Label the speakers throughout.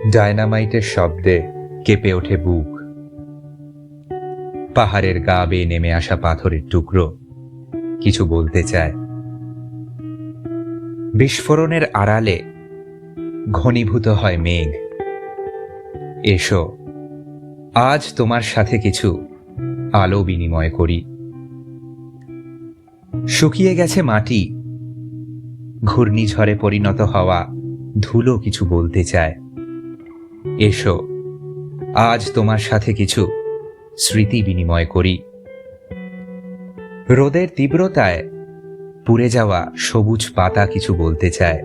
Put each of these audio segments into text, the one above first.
Speaker 1: ডায়নামাইটের শব্দে কেঁপে ওঠে বুক। পাহাড়ের গা বেয়ে নেমে আসা পাথরের টুকরো কিছু বলতে চায়। বিস্ফোরণের আড়ালে ঘনীভূত হয় মেঘ। এসো, আজ তোমার সাথে কিছু আলো বিনিময় করি। শুকিয়ে গেছে মাটি, ঘূর্ণিঝড়ে পরিণত হওয়া ধুলো কিছু বলতে চায়। এসো, আজ তোমার সাথে কিছু স্মৃতি বিনিময় করি। রোদের তীব্রতায় পুড়ে যাওয়া সবুজ পাতা কিছু বলতে চায়।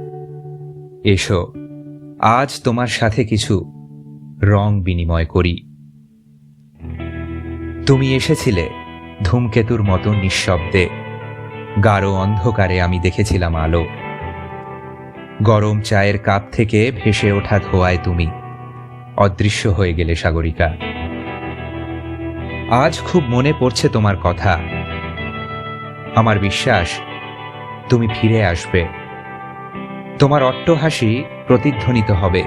Speaker 1: এসো, আজ তোমার সাথে কিছু রং বিনিময় করি। তুমি এসেছিলে ধূমকেতুর মতো নিঃশব্দে। গাঢ় অন্ধকারে আমি দেখেছিলাম আলো। গরম চায়ের কাপ থেকে ভেসে ওঠা ধোঁয়ায় তুমি অদৃশ্য হয়ে গেলে সাগরিকা। আজ খুব মনে পড়ছে তোমার কথা। আমার বিশ্বাস তুমি ফিরে আসবে। তোমার অট্টহাসি প্রতিধ্বনিত হবে।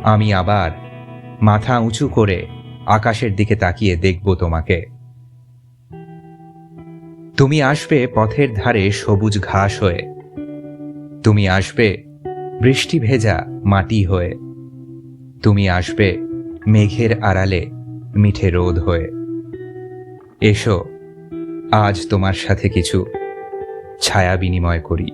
Speaker 1: আমি আবার মাথা উঁচু করে আকাশের দিকে তাকিয়ে দেখব তোমাকে। তুমি আসবে পথের ধারে সবুজ ঘাস হয়ে। তুমি আসবে বৃষ্টি ভেজা মাটি হয়ে। তুমি আসবে মেঘের আড়ালে মিঠে রোদ হয়ে। এসো, আজ তোমার সাথে কিছু ছায়া বিনিময় করি।